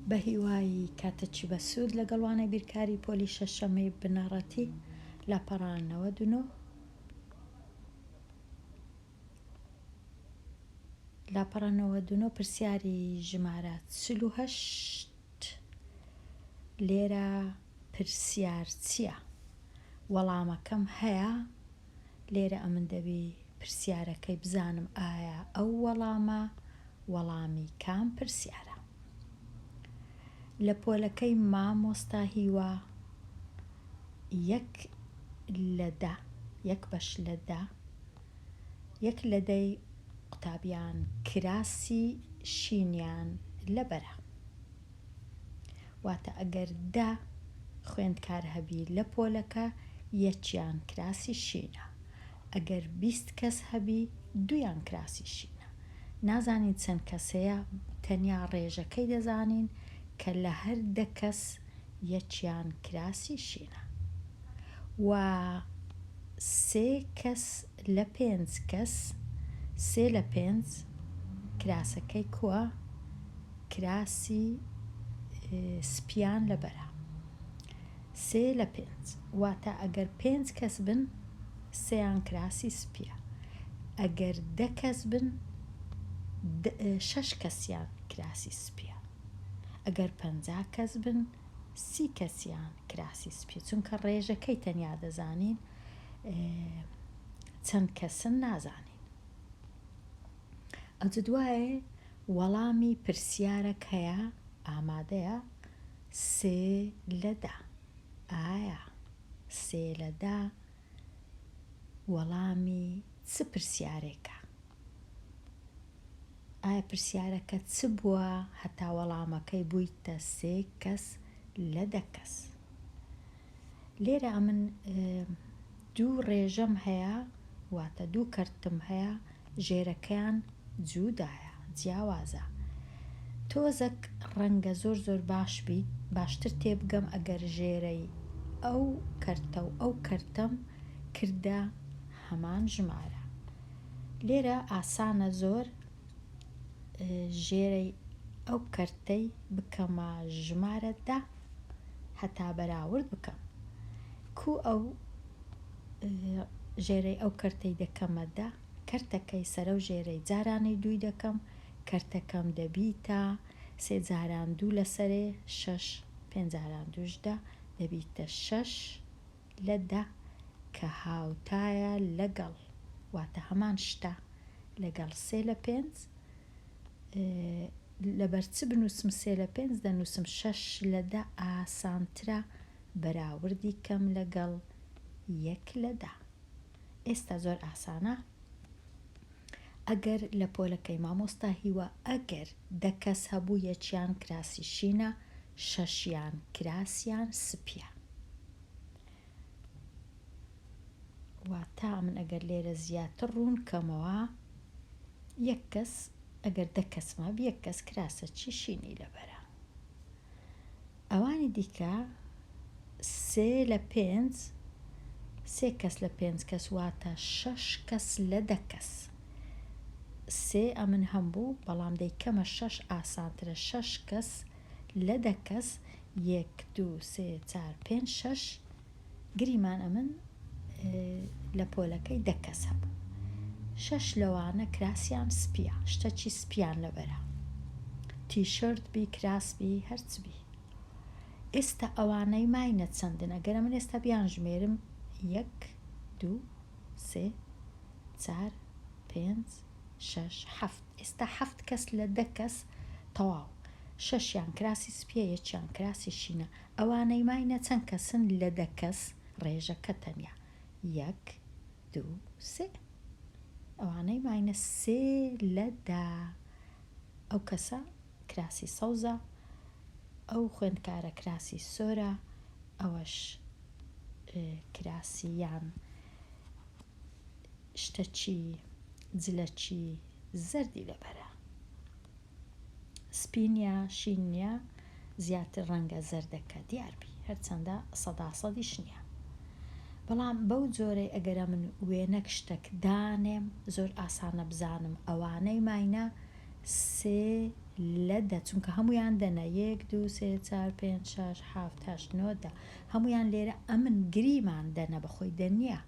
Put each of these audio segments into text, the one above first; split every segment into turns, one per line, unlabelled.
بە هیوایی کاتەچی بە سوود لەگەڵوانە بیرکاری پۆلی شەشەمەی بنەڕەتی لاپەڕانەوە دونۆ لاپەڕانەوە دونۆ پرسیاری ژمارە 48 لێرە پرسیار چییە؟ وەڵامەکەم هەیە لێرە ئەمن دەبی پرسیارەکەی بزانم ئایا ئەو وەڵامە وەڵامی کام پرسیارە. لە پۆلەکەی مامۆستا هیوا 1/10 لەدەی قوتابیان کراسی شینیان لەبەرە. واتە ئەگەر 10 خوێندکار هەبی لە پۆلەکە یەکیان کراسی شینە، ئەگەر 20 کەس هەبی دویان کراسی شینە. نازانین چەند کەسەیە، تەنیا ڕێژەکەی دەزانین کە لە هەر 10 کەس یەکیان کراسی شینە. و 3 کەس لە 5 کەس 3 لە 5 کراسەکەی کووە؟ کراسی سپیان لەبەرە. 3 لە 5 واتە ئەگەر 5 کەس بن 3یان کراسی سپیە، ئەگەر 10 کەس بن 6 کەسیان کراسی سپیە، ئەگەر 50 کەس بن 30 کەسیان کراسی سپیە. چونکە ڕێژەکەی تەنیا دەزانین، چەند کەسن نازانین. ئەو دوایێ وەڵامی پرسیارەک هەیە ئامادەیە 3 لە 10. ئایا 3 لە 10 وەڵامی چ پرسیارێکە؟ ئایا پرسیارەکە چ بووە هەتا وەڵامەکەی بوویتە 3 کەس لە 10 کەس؟ لێرە ئەمن 2 ڕێژەم هەیە، واتە 2 کەرتم هەیە، ژێرەکەیان جوودایە، جیاوازە. تۆزێک ڕەنگە زۆر باش بیت، باشتر تێبگەم ئەگەر ژێرەی ئەو کەرتە و ئەو کەرتەم کردە هەمان ژمارە. لێرە ئاسانە زۆر ژێرەی ئەو کەرتەی بکەمە ژمارە 10 هەتا بەراورد بکەم. ئەو ژێرەی ئەو کەرتەی دەکەمە 10، کەرتەکەی سەرە و ژێرەی جارانەی 2 دەکەم، کەرتەکەم دەبیتە 3 جاران 2 لەسەرێ 6، 5 جاران 2 10 دەبیتە 6 لە 10 کە هاوتایە لەگەڵ، واتە هەمان شتە لەگەڵ 3 لە 5. لەبەرچ بنووسم 3 لە 5 دەنووسم 6 لە 10 ئاسانترە بەراوردی کەم لەگەڵ 1 لە 10. ئێستا زۆر ئاسانە. ئەگەر لە پۆلەکەی مامۆستا هیوە ئەگەر 10 کەس هەبوو یەکیان کراسی شینە، 6یان کراسیان سپیە. واتە من ئەگەر لێرە زیاتر ڕوون کەمەوە 1 کەس، ئەگەر 10 کەسمە 1 کەس کراسەکی شینی لەبەرە. ئەوانی دیکە 3 لە 5 3 کەس لە 5 کەس واتە 6 کەس لە 10 کەس. 3 ئەمن هەم بوو، بەڵام دەیکەمە 6 ئاسانترە. 6 کەس لە 10 کەس 1 2 3 4 5 6 گریمان ئەمن لە پۆلەکەی 10 کەس هەبوو. 6 لەوانە کراسیان سپیە، شتەکی سپیان لەبەرە، تیشرت بی، کراس بی، هەرچ بی. ئێستا ئەوانەی ماینە چەندن؟ ئەگەر من ئێستا بیان ژمێرم 1 2 3 4 5 6 7. ئێستا 7 کەس لە 10 کەس تەواو، 6یان کراسی سپیە، یەکیان کراسی شینە. ئەوانەی ماینە چەند کەسن لە 10 کەس؟ ڕێژەکە تەنیا 1 2 3. ئەوانەی ماینە 3 لە 10. ئەو کەسە کراسی سەوزە، ئەو خوێندکارە کراسی سۆرە، ئەوەش کراسی یان شتەکی جلەکی زەردی لەبەرە. سپینیا شینیا زیاتر ڕەنگە زەردەکە دیاربی، هەرچەندە 100% نییە. بەڵام بەو جۆرەی ئەگەرە من وێنەک شتێک دانێم زۆر ئاسانە بزانم ئەوانەی ماینە 3 لە دە چونکە هەمویان دەنە 1 2 3 4 5 6 7 8 9 هەمویان لێرە ئەمن گریمان دەنە بەخۆی دەنیە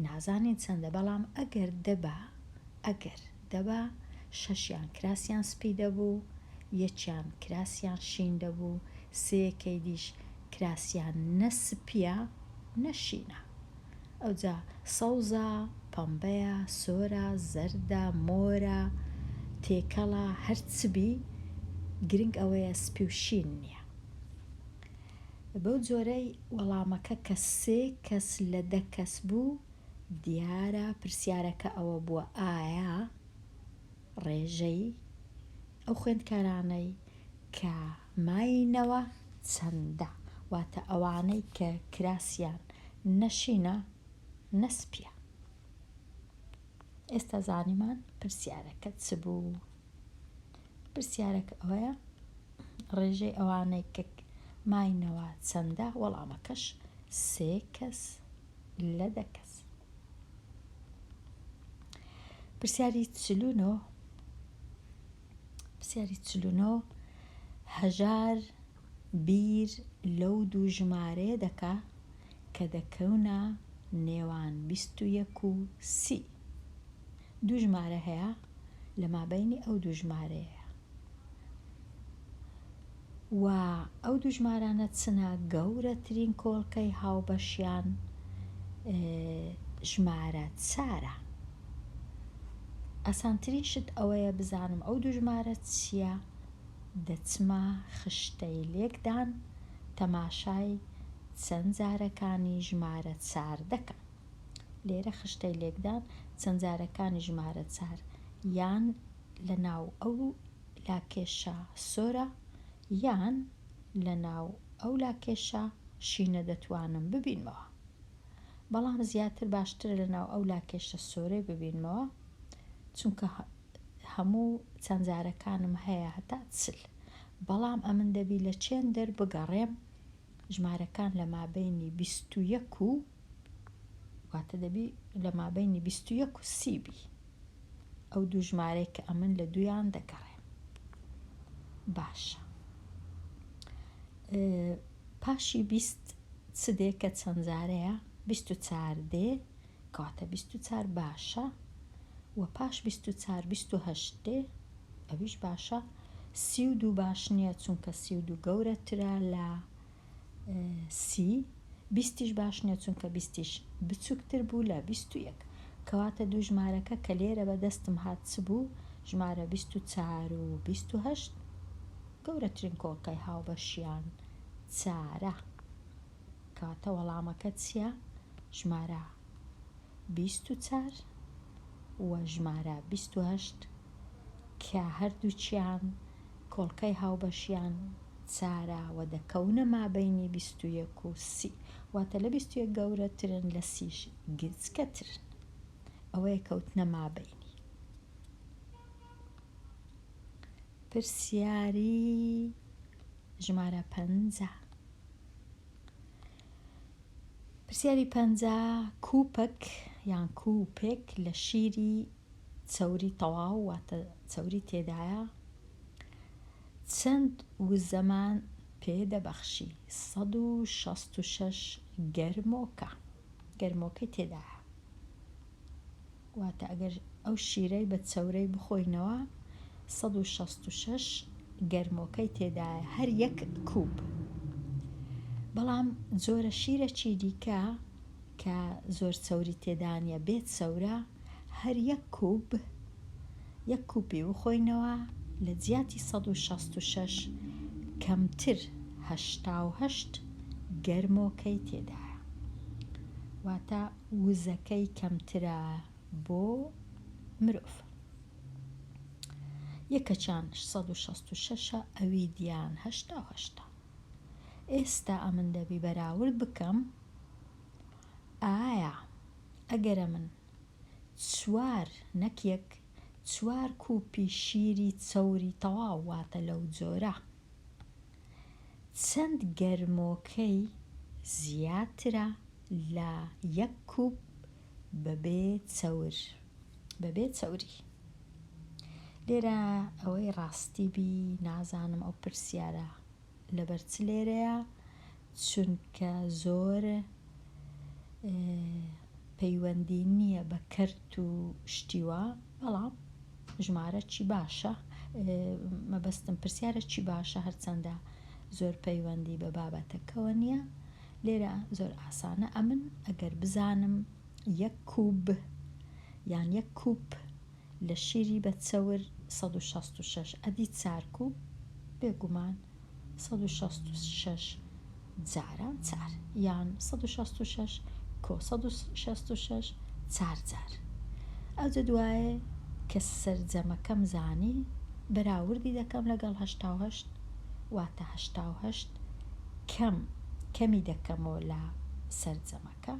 نازانین چەندە بەڵام ئەگەر دەبا 6یان کراسیان سپی دەبوو 1یان کراسیان شین دەبوو 3یەکەی دیش کراسیان نەسپیە نەشینە ئەوجا سەوزە پەمبەیە سۆرە زەردە مۆرە تێکەڵە هەرچبی گرنگ ئەوەیە سپی و شین نییە بەو جۆرەی وەڵامەکە کە 3 کەس لە 10 کەس بوو دیارە پرسیارەکە ئەوە بووە ئایا ڕێژەی ئەو خوێندکارانەی کە ماینەوە چەندە واتە ئەوانەی کە کراسیان نەشینە نەسپیە ئێستا زانیمان پرسیارەکە چ بوو پرسیارەکە ئەوەیە ڕێژەی ئەوانەی کە ماینەوە چەندە وەڵامەکەش 3 کەس لە 10 کەس پرسیاری 49 هەژار بیر لەو دوو ژمارەیە دەکا کە دەکەونە نێوان 21 و 30 دوو ژمارە هەیە لە مابەینی ئەو دوو ژمارەیە و ئەو دوو ژمارانە چنە گەورەترین کۆڵکەی هاوبەشیان ژمارە 4 ئاسانترین شت ئەوەیە بزانم ئەو دوو ژمارە چییە دەچمە خشتەی لێکدان تەماشای چەند جارەکانی ژمارە 4 دەکەم لێرە خشتەی لێکدان چەند جارەکانی ژمارە 4 یان لە ناو ئەو لاکێشە سۆرە یان لە ناو ئەو لاکێشە شینە دەتوانم ببینمەوە بەڵام زیاتر باشترە لە ناو ئەو لاکێشە سۆرەی ببینمەوە چونکە هەموو چەند جارەکانم هەیە هەتا چل بەڵام ئەمن دەبی لە چێن دەربگەڕێم ژمارەکان لە مابەینی 21 و واتە دەبی لە مابەینی 21 و 30 بی ئەو دوو ژمارەی کە ئەمن لە دویان دەگەڕێم باشە پاشی 20 چ دێ کە چەند جارەیە 24 دێ کەواتە 24 باشە و پاش 24 28 دێ ئەویش باشە 32 باش نییە چونکە 32 گەورەترە لە 30 20 باش نییە چونکە 20 بچووکتر بوو لە 21 کەواتە دوو ژمارەکە کە لێرە بەدەستم هات چ بوو ژمارە 24 و 28 گەورەترین کۆڵکەی هاوبەشیان 4 کەواتە وەڵامەکە چییە ژمارە 24 و ژمارە 28 کە هەردووچیان کۆڵکەی هاوبەشیان 4 و دەکەونە مابەینی 21 و 30 واتە لە 21 گەورەترن لە 30 گچکەترن ئەوەیە کەوتنە مابەینی پرسیاری ژمارە 50 پرسیاری 50 کوپەک یان کوپێک لە شیری چەوری تەواو واتە چەوری تێدایە چەند وزەمان پێ دەبەخشی 166 گەرمۆکەی تێدایە واتە ئەگەر ئەو شیرەی بە چەورەی بخۆینەوە 166 گەرمۆکەی تێدایە هەر یەک کوب بەڵام جۆرە شیرەکی دیکە کە زۆر چەوری تێدانە بێت چەورە هەر یەک کوبی بخۆینەوە لە جیاتی 166 کەمتر 88 گەرمۆکەی تێدایە واتە وزەکەی کەمترە بۆ مرۆڤ یەکەچان 166 ئەوی دیان 88 ئێستا ئەمن دەبی بەراورد بکەم ئایا ئەگەرە من 4 نەک یەک 4 کوپی شیری چەوری تەواو واتە لەو جۆرە چەند گەرمۆکەی زیاترە لە یەک کوب بەبێ چەوری لێرە ئەوەی ڕاستی بی نازانم ئەو پرسیارە لەبەر چ لێرەیە، چونکە زۆر پەیوەندی نییە بە کەرت و شتیوە، بەڵام ژمارە چی باشە، مەبەستم پرسیارە چی باشە، هەرچەندە زۆر پەیوەندی بە بابەتەکەوە نییە. لێرە زۆر ئاسانە، ئەمن ئەگەر بزانم یەک کوب یان یەک کوپ لە شیری بە چەور 166 ئەدی 4 کوب، بێگومان 166 جاران 4 یان 166 کۆ 166 4 جار. ئەوجە دوایە کە سەرجەمەکەم زانی بەراوردی دەکەم لەگەڵ 88 واتە 88 کەمی دەکەمەوە لە سەرجەمەکە،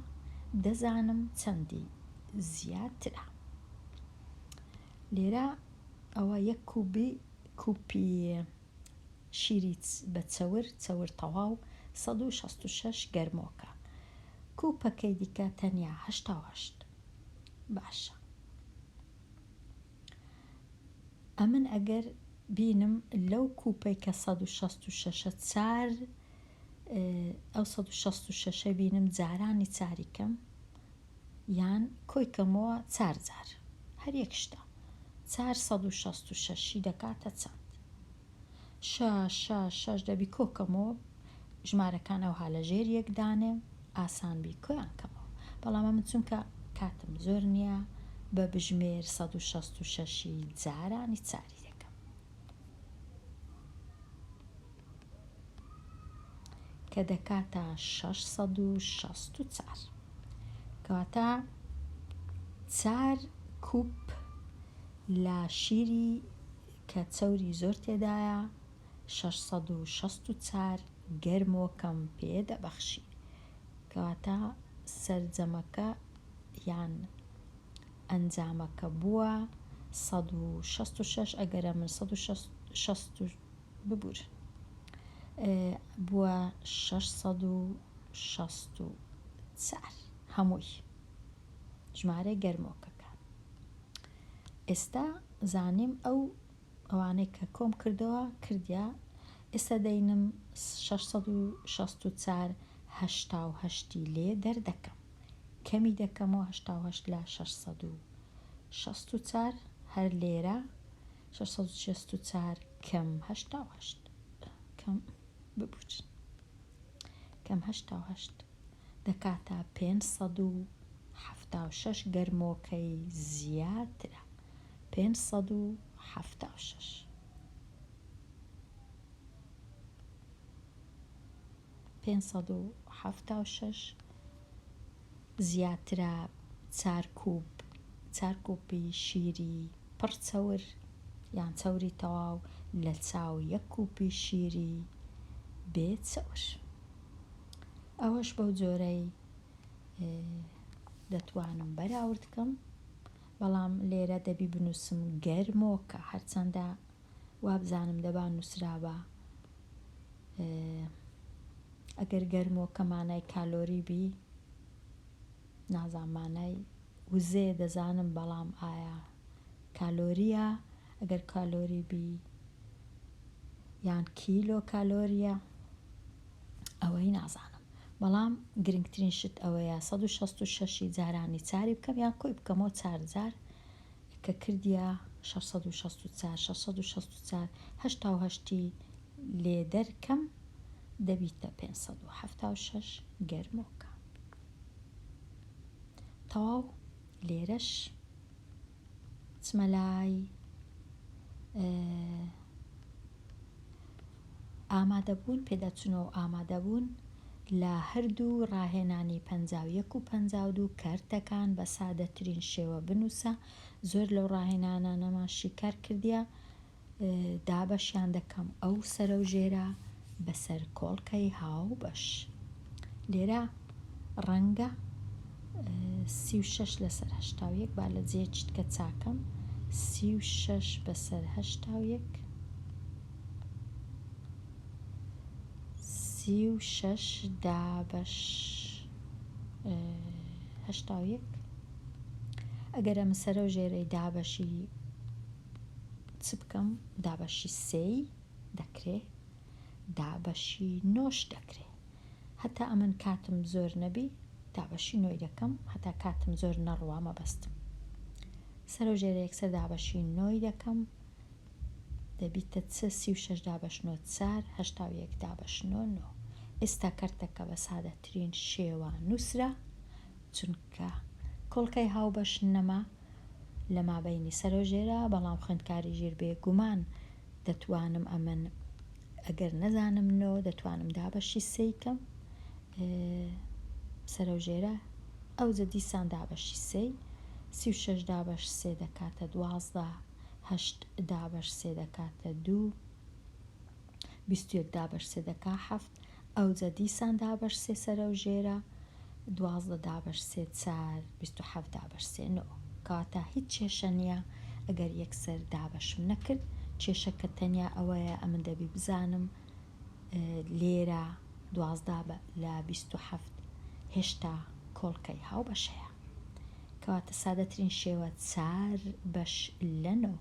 دەزانم چەندی زیاترە. لێرە ئەوە یەک کوپی شیری بە چەور تەواو 166 گەرمۆکە. کوپەکەی دیکە تەنیا 88. باشە، ئەمن ئەگەر بینم لەو کوپەی کە 166 4 ئەو 166 بینم جارانی چاریکەم یان کۆی کەمەوە 4 جار، هەر یەک شتە 466 دەکاتە چەند؟ 6 دەبی کۆکەمەوە، ژمارەکان ئەوها لە ژێر یەکدانێ ئاسانبی کۆیان کەمەوە، بەڵام ئەمن چونکە کاتم زۆر نییە بە بژمێر 166 جارانی چاری دەکەم کە دەکاتە 664. کەواتە 4 کوپ لە شیری کە چەوری زۆر تێدایە 664 گەرمۆکەم پێ دەبەخشی. کەواتە سەرجەمەکە یان ئەنجامەکە بووە 166. ئەگەرە من 160 ببور بووە 664 هەمووی ژمارە گەرمۆکەکان. ئێستا زانیم ئەوانەی کە کۆم کردەوە کردیا، ئێستا دەینم 664 88 لێ دەردەکەم، کەمی دەکەمەوە 88 لە 664 هەر لێرە 664 کەم 88 کەم ببوور کەم 88 دەکاتە 576 گەرمۆکەی زیاترە. 576 زیاترە 4 کوپی شیری پڕ چەور یان چەوری تەواو لە چاو یەک کوپی شیری بێ چەور. ئەوەش بەو جۆرەی دەتوانم بەراورد بکەم، بەڵام لێرە دەبی بنووسم گەرمۆکە، هەرچەندە وابزانم دەبا نووسرابە ئەگەر گەرمۆکە مانای کالۆری بی، نازانمانای وزێ دەزانم، بەڵام ئایا کالۆریە؟ ئەگەر کالۆری بی یان کیلۆ کالۆریە ئەوەی نازانم، بەڵام گرنگترین شت ئەوەیە 166 جارانی چاری بکەم یان کۆی بکەمەوە 4 جار کە کردیا 664 664 88 لێ دەرکەم دەبیتە 576 گەرمۆکە. تەواو لێرەش چمەلای ئامادەبوون پێداچوونەوە ئامادەبوون لە هەردوو ڕاهێنانی 51 و 52 کارتەکان بە سادەترین شێوە بنووسە. زۆر لەو ڕاهێنانانەمان شیکار کردیە، دابەشیان دەکەم ئەو سەرە و ژێرە بەسەر کۆڵکەی هاو بەش. لێرە ڕەنگە 36 لەسەر 81 با لە جێچیت کە چاکەم 36 بەسەر 81 36 دابەش 81. ئەگەر ئەمە سەرە و ژێرەی دابەشی چ بکەم دابەشی سێی دەکرێت دابەشی نۆش دەکرێت هەتا ئەمن کاتم زۆر نەبی دابەشی نۆی دەکەم هەتا کاتم زۆر نەڕوا مەبەستم سەرۆژێرە یەکسەر دابەشی نۆی دەکەم دەبیتە چ 36 دابەش نۆ 4 81 دابەش نۆ نۆ ئێستا کەرتەکە بە سادەترین شێوە نووسرا چونکە کۆڵکەی هاوبەش نەما لە مابەینی سەرۆژێرە بەڵام خوێندکاری ژیر بێگومان دەتوانم ئەمن ئەگەر نەزانم نۆ دەتوانم دابەشی سێیکەم سەرۆژێرە ئەوجە دیسان دابەشی سێی 36 دابەش سێ دەکاتە 12 8 دابەش سێ دەکاتە 2 21 دابەش سێ دەکا 7 ئەوجە دیسان دابەش سێ سەرۆژێرە 12 دابەش سێ 4 27 دابەش سێ نۆ کەواتە هیچ کێشە نییە ئەگەر یەکسەر دابەشم نەکرد کێشەکە تەنیا ئەوەیە ئەمن دەبی بزانم لێرە 12 لە 27 هێشتا کۆڵکەی هاوبەش هەیە کەواتە سادەترین شێوە 4 بەش لە 9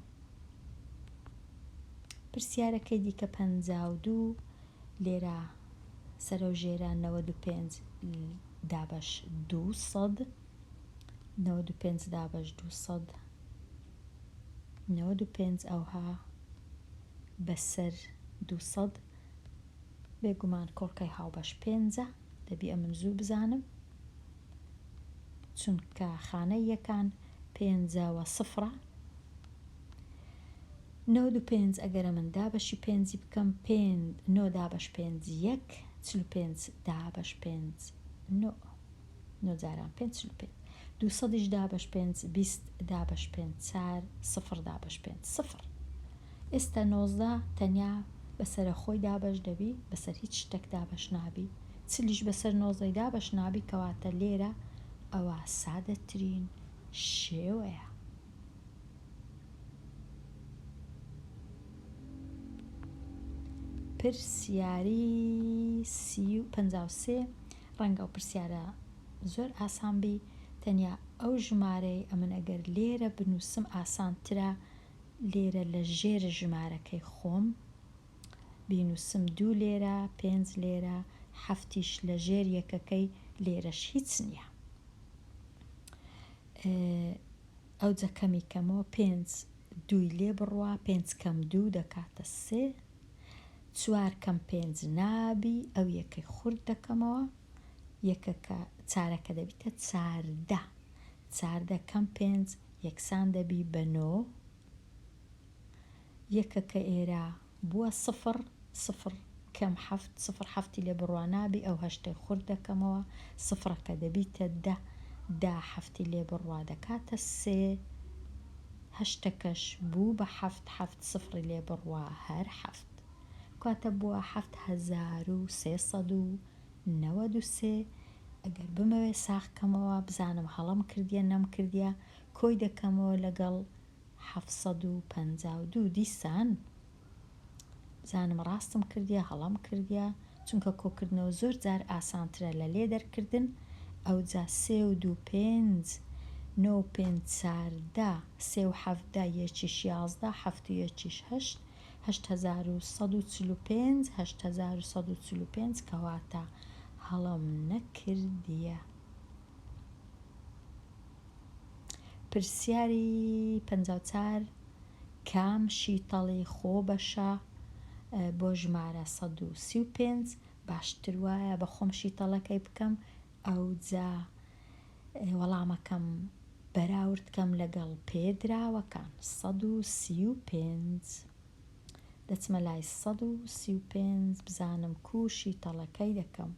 پرسیارەکەی دیکە 52 لێرە سەرۆژێرە 95 دابەش 200 95 دابەش 200 95 ئەوها بەسەر 200 بێگومان کۆڵکەی هاوبەش 5 دەبی ئەمن زوو بزانم چونکە خانەی یەکان 5 و 0 95 ئەگەرە من دابەشی 5 بکەم 9 دابەش 5 1 45 دابەش 5 9 جاران 5 45 200 دابەش 5 20 دابەش 5 4 0 دابەش 5 0 ئێستا 19 تەنیا بەسەر خۆی دابەش دەبی بەسەر هیچ شتێک دابەش نابی چلیش بەسەر 19 دابەش نابی کەواتە لێرە ئەوە سادەترین شێوەیە پرسیاری 53 ڕەنگە و پرسیارە زۆر ئاسان بی تەنیا ئەو ژمارەی ئەمن ئەگەر لێرە بنووسم ئاسانترە لێرە لە ژێر ژمارەکەی خۆم بینووسم 2 لێرە 5 لێرە 7 لە ژێر یەکەکەی لێرەش هیچ نییە ئەو جەکەمی کەمەوە 5 2 لێ بڕوا 5 کەم 2 دەکاتە 3 4 کەم 5 نابی ئەو یەکەی خورد دەکەمەوە یەکەکە چارەکە دەبیتە 14 کەم 5 یەکسان دەبی بە 9 یەکەکە ئێرە بووە 0 کەم 7 7 لێ بڕوا نابی ئەو هەشتەی خورد دەکەمەوە سفرەکە دەبیتە 10 7 لێ بڕوا دەکاتە 3 هەشتەکەش بوو بە 7 0 لێ بڕوا هەر 7 کاتە بووە 7393 ئەگەر بمەوێ ساخکەمەوە بزانم هەڵم کردیە نەم کردیە کۆی دەکەمەوە لەگەڵ 752 دیسان بزانم ڕاستم کردیە هەڵم کردیە چونکە کۆکردنەوە زۆر جار ئاسانترە لە لێ دەرکردن ئەو جا 3 و 2 5 9 5 14 3 و 7 یەکیش 11 7 و یەکیش 8 8145 8145 کەواتە هەڵم نەکردیە پرسیاری 54 کام شیتەڵی خۆ بەشە بۆ ژمارە 135 باشتر وایە بە خۆم شیتەڵەکەی بکەم ئەو جا وەڵامەکەم بەراوردکەم لەگەڵ پێدراوەکان 135 دەچمە لای 135 بزانم کوشی تەڵەکەی دەکەم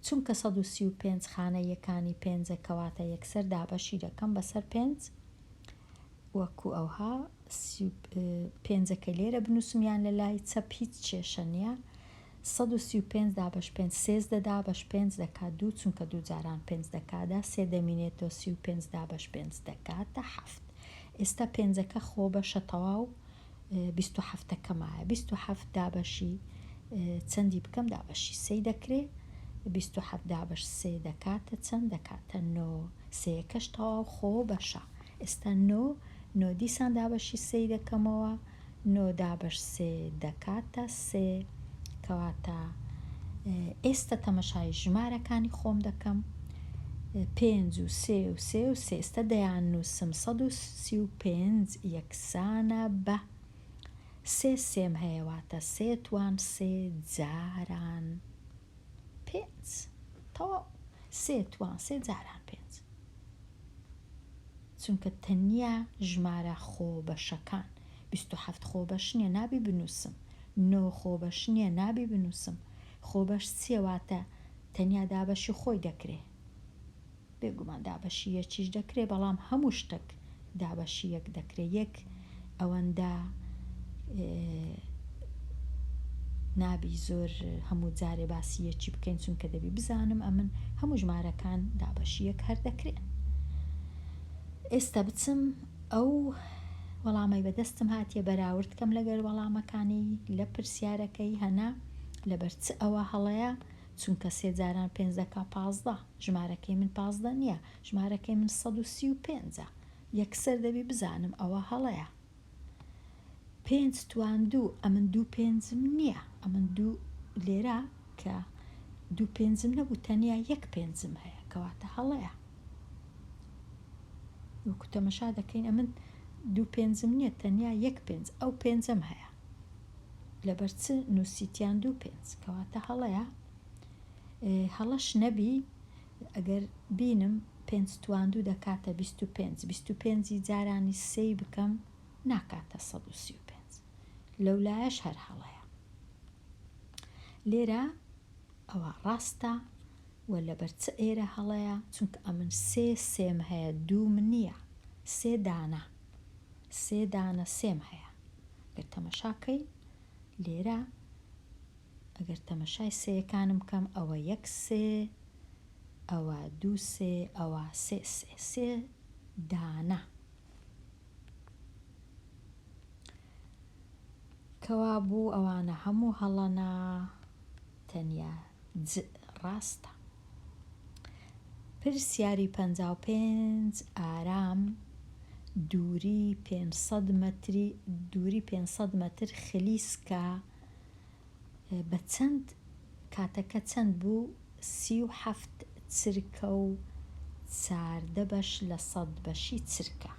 چونکە 135 خانە یەکانی پێنجە کەواتە یەکسەر دابەشی دەکەم بەسەر 5 وەکو ئەوها پێنجەکە لێرە بنووسمیان لە لای چەپ هیچ کێشە نییە 135 دابەش 5 13 دابەش 5 دەکات 2 چونکە 2 جاران 5 دەکاتدا 3 دەمینێتەوە 35 دابەش 5 دەکاتە 7 ئێستا پێنجەکە خۆ بەشە تەواو 27 کەمایە 27 دابەشی چەندی بکەم دابەشی 3 دەکرێت 27 دابەش 3 دەکاتە چەند دەکاتە 9 سێکەش تەواو خۆ بەشە ئێستا 9 دیسان دابەشی 3 دەکەمەوە 9 دابش 3 دەکاتە 3 کەواتە ئێستا تەمەشای ژمارەکانی خۆم دەکەم 5 و 3 و 3 و 3 ئێستا دەیان نووسم 135 یەکسانە بە 3 سێم هەیەواتە 3 توان 3 جاران 5 تەواو 3 توان 3 جاران 5 چونکە تەنیا ژمارە خۆ بەشەکان 27 خۆ بەش نییە نابی بنووسم 9 خۆ بەش نییە نابی بنووسم خۆ بەش چیەواتە تەنیا دابەشی خۆی دەکرێ بێگومان دابەشی یەکیش دەکرێ بەڵام هەموو شتێک دابەشی یەک دەکرێت یەک ئەوەندە نابی زۆر هەموو جارێ باسی یەکی بکەین چونکە دەبی بزانم ئەمن هەموو ژمارەکان دابەشی یەک هەر دەکرێن ئێستا بچم ئەو وەڵامەی بەدەستم هاتیە بەراورد کەم لەگەڵ وەڵامەکانی لە پرسیارەکەی هەنا لەبەر چ ئەوە هەڵەیە چونکە 3 جاران 5 دەکا 15 ژمارەکەی من 15 نییە ژمارەکەی من 135 یەکسەر دەبی بزانم ئەوە هەڵەیە 5 توان 2 ئەمن 2 پێنجم نییە ئەمن 2 لێرە کە 2 پێنجم نەبوو تەنیا 1 پێنجم هەیە کەواتە هەڵەیە وەکو تەمەشا دەکەین ئەمن 2 پێنجم نییە تەنیا 1 پێنج ئەو پێنجم هەیە لەبەر چ نووسیتیان 2 پێنج کەواتە هەڵەیە هەڵەش نەبی ئەگەر بینم 5 توان 2 دەکاتە 25 25 جارانی سێی بکەم ناکاتە 135 لەولایەش هەر هەڵەیە لێرە ئەوە ڕاستە و لەبەر چ ئێرە هەڵەیە چونکە ئەمن 3 سێم هەیە 2 من نییە 3 دانە 3 دانە سێم هەیە ئەگەر تەمەشاکەی لێرە ئەگەر تەمەشای سێیەکانم بکەم ئەوە 1 سێ ئەوە 2 سێ ئەوە 3 سێ 3 دانە کەوا بوو ئەوانە هەموو هەڵەنا تەنیا ڕاستە پرسیاری 55 ئارام دووری 500 مەتری دووری 500 مەتر خلیسکە بە چەند کاتەکە چەند بوو 37 چرکە و 14 بەش لە 100 بەشی چرکە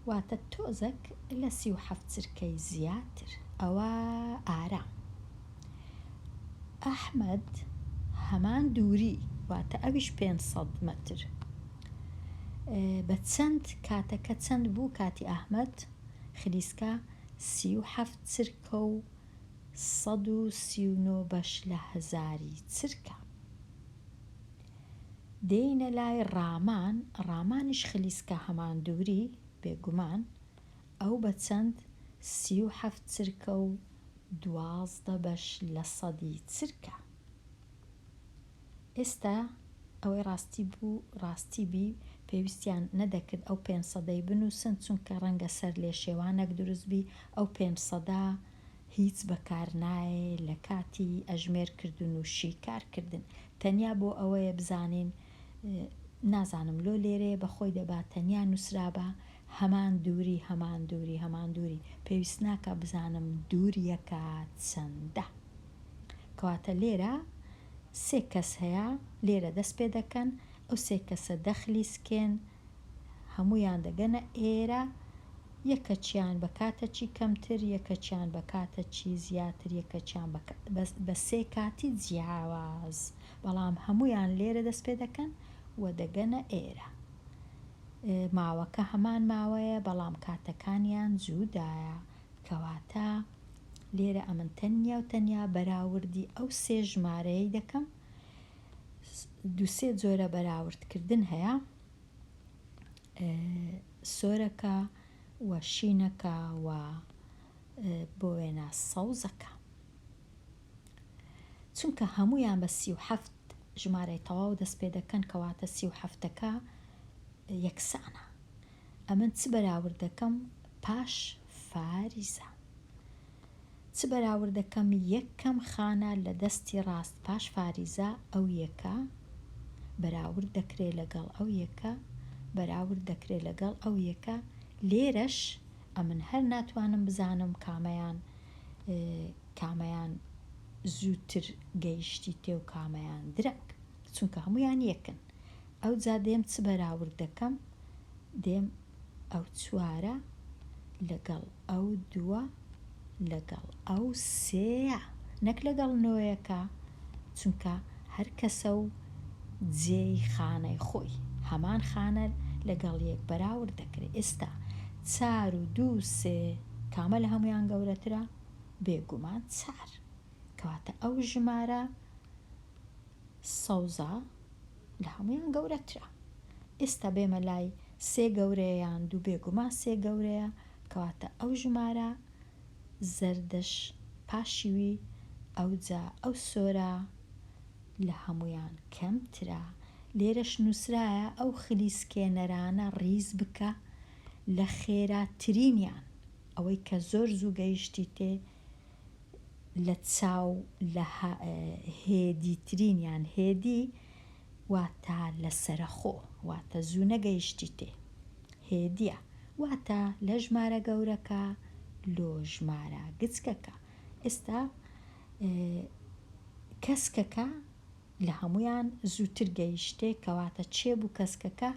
واتە تۆزێک لە 37 چرکەی زیاتر ئەوە ئارام ئەحمەد هەمان دووری واتە ئەویش 500 مەتر بە چەند کاتەکە چەند بوو کاتی ئەحمەد خلیسکە 37 چرکە و 139 بەش لە هەزاری چرکە دێینە لای ڕامان ڕامانیش خلیسکە هەمان دووری بێگومان ئەو بە چەند 37 چرکە و 12 بەش لە 100 چرکە ئێستا ئەوەی ڕاستی بوو ڕاستی بی پێویستیان نەدەکرد ئەو 500ی بنووسن چونکە ڕەنگە سەر لێ شێوانێک دروست بی ئەو 500 هیچ بەکار نایە لە کاتی ئەژمێرکردن و شیکارکردن تەنیا بۆ ئەوەیە بزانین نازانم لۆ لێرێ بەخۆی دەبات تەنیا نووسرابە هەمان دووری هەمان دووری هەمان دووری پێویست ناکە بزانم دووریەکە چەندە کەواتە لێرە 3 کەس هەیە لێرە دەست پێ دەکەن ئەو 3 کەسە دەخلیسکێن هەمویان دەگەنە ئێرە یەکەچیان بە کاتەچی کەمتر یەکەچیان بە کاتەچی زیاتر یەکەچیان بە 3 کاتی جیاواز بەڵام هەمویان لێرە دەست پێ دەکەن و دەگەنە ئێرە ماوەکە هەمان ماوەیە بەڵام کاتەکانیان جوودایە کەواتە لێرە ئەمن تەنیا و تەنیا بەراوردی ئەو 3 ژمارەیە دەکەم 2-3 جۆرە بەراوردکردن هەیە سۆرەکە و شینەکە و بۆ وێنە سەوزەکە چونکە هەمویان بە 37 ژمارەی تەواو دەست پێ دەکەن کەواتە 37ەکە یەکسانە ئەمن چ بەراوردەکەم پاش فاریزە چ بەراوردەکەم یەکەم خانە لە دەستی ڕاست پاش فاریزە ئەو یەکە بەراورد دەکرێت لەگەڵ ئەو یەکە بەراورد دەکرێت لەگەڵ ئەو یەکە لێرەش ئەمن هەر ناتوانم بزانم کامەیان زووتر گەیشتی تێ و کامەیان درەنگ، چونکە هەمویان یەکن. ئەو جا دێم چ بەراورد دەکەم؟ دێم ئەو چوارە لەگەڵ ئەو دووە لەگەڵ ئەو سێیە، نەک لەگەڵ نۆیەکە، چونکە هەر کەسە و جێی خانەی خۆی، هەمان خانە لەگەڵ یەک بەراورد دەکرێت. ئێستا 4 و 2 و 3 کامە لە هەمویان گەورەترە؟ بێگومان 4. کەواتە ئەو ژمارە سەوزە لە هەمویان گەورەترە. ئێستا بێمە لای 3 گەورەیان 2 بێگومان 3 گەورەیە، کەواتە ئەو ژمارە زەردەش پاشیوی ئەو جا ئەو سۆرە لە هەمویان کەمترە. لێرەش نووسرایە ئەو خلیسکێنەرانە ڕیز بکە لە خێراترینیان، ئەوەی کە زۆر زوو گەیشتی تێ لە چاو لە هێدیترینیان. هێدی واتە لە سەرەخۆ، واتە زوو نەگەیشتی تێ، هێدیە واتە لە ژمارە گەورەکە لۆ ژمارە گچکەکە. ئێستا کەسکەکە لە هەمویان زووتر گەیشتێ، کەواتە چێ بوو کەسکەکە؟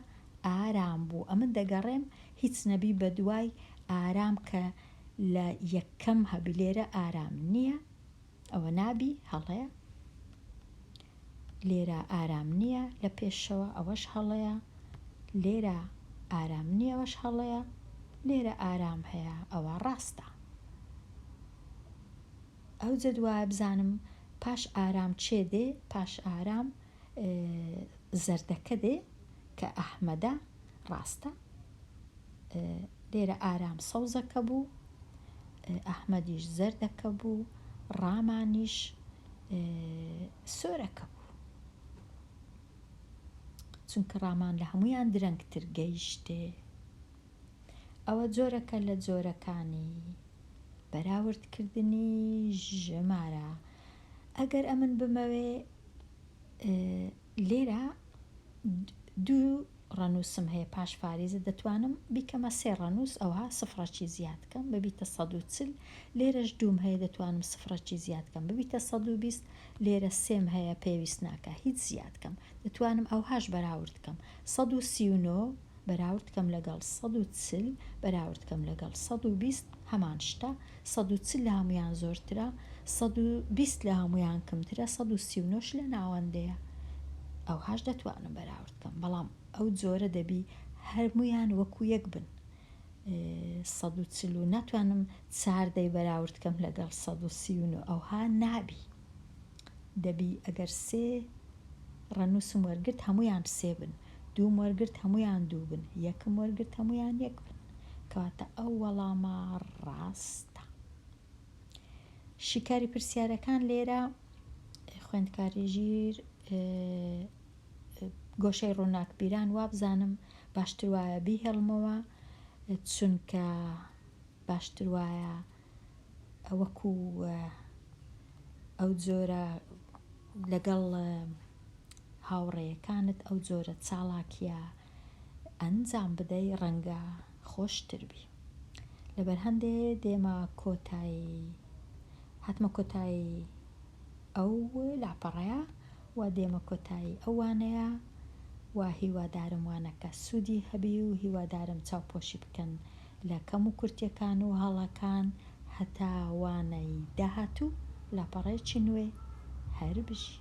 ئارام بوو. ئەمن دەگەڕێم هیچ نەبی بە دوای ئارام کە لە یەکەم هەبی، لێرە ئارام نییە، ئەوە نابی هەڵەیە، لێرە ئارام نییە لە پێشەوە، ئەوەش هەڵەیە، لێرە ئارام نییە، ئەوەش هەڵەیە، لێرە ئارام هەیە، ئەوە ڕاستە. ئەو جە دوایە بزانم پاش ئارام چێ دێ؟ پاش ئارام زەردەکە دێ کە ئەحمەدە، ڕاستە، لێرە ئارام سەوزەکە بوو، ئەحمەدیش زەردەکە بوو، ڕامانیش سۆرەکە بوو، چونکە ڕامان لە هەمویان درەنگتر گەیشتێ. ئەوە جۆرەکە لە جۆرەکانی بەراوردکردنی ژمارە. ئەگەر ئەمن بمەوێ لێرە 2 ڕەنووسم هەیە پاش فاریزە، دەتوانم بیکەمە 3 ڕەنووس، ئەوها سفرەکی زیاد کەم ببیتە 140. لێرەش 2 هەیە، دەتوانم سفرەکی زیاد کەم ببیتە 120. لێرە 3 هەیە، پێویست ناکە هیچ زیاد کەم، دەتوانم ئەوهاش بەراورد کەم. 139 بەراورد کەم لەگەڵ 140 بەراورد کەم لەگەڵ 120، هەمان شتە. 140 لە هەمویان زۆرترە، 120 لە هەمویان کەمترە، 139 لە ناوەندەیە، ئەوهاش دەتوانم بەراورد کەم. بەڵام ئەو جۆرە دەبی هەمویان وەکو یەک بن. 140 ناتوانم 4 بەراورد کەم لەگەڵ 139، ئەوها نابی. دەبی ئەگەر 3 ڕەنووسم وەرگرت هەمویان 3 بن، 2 وەرگرت هەمویان 2 بن، 1 وەرگرت هەمویان 1 بن، کەواتە ئەو وەڵامە ڕاستە. شیکاری پرسیارەکان لێرە خوێندکاری ژیر گۆشەی ڕووناکبیران وابزانم باشتر وایە بیهێڵمەوە، چونکە باشتر وایە وەکو ئەو جۆرە لەگەڵ هاوڕێیەکانت ئەو جۆرە چاڵاکیە ئەنجام بدەی، ڕەنگە خۆشتر بی. لەبەر هەندێ دێمە کۆتایی، هاتمە کۆتایی ئەو لاپەڕەیە و دێمە کۆتایی ئەوانەیە، و هیوادارم وانەکە سوودی هەبی و هیوادارم چاوپۆشی بکەن لە کەم و کورتیەکان و هەڵەکان هەتا وانەی داهاتوو لاپەڕەیەکی نوێ هەر بژی.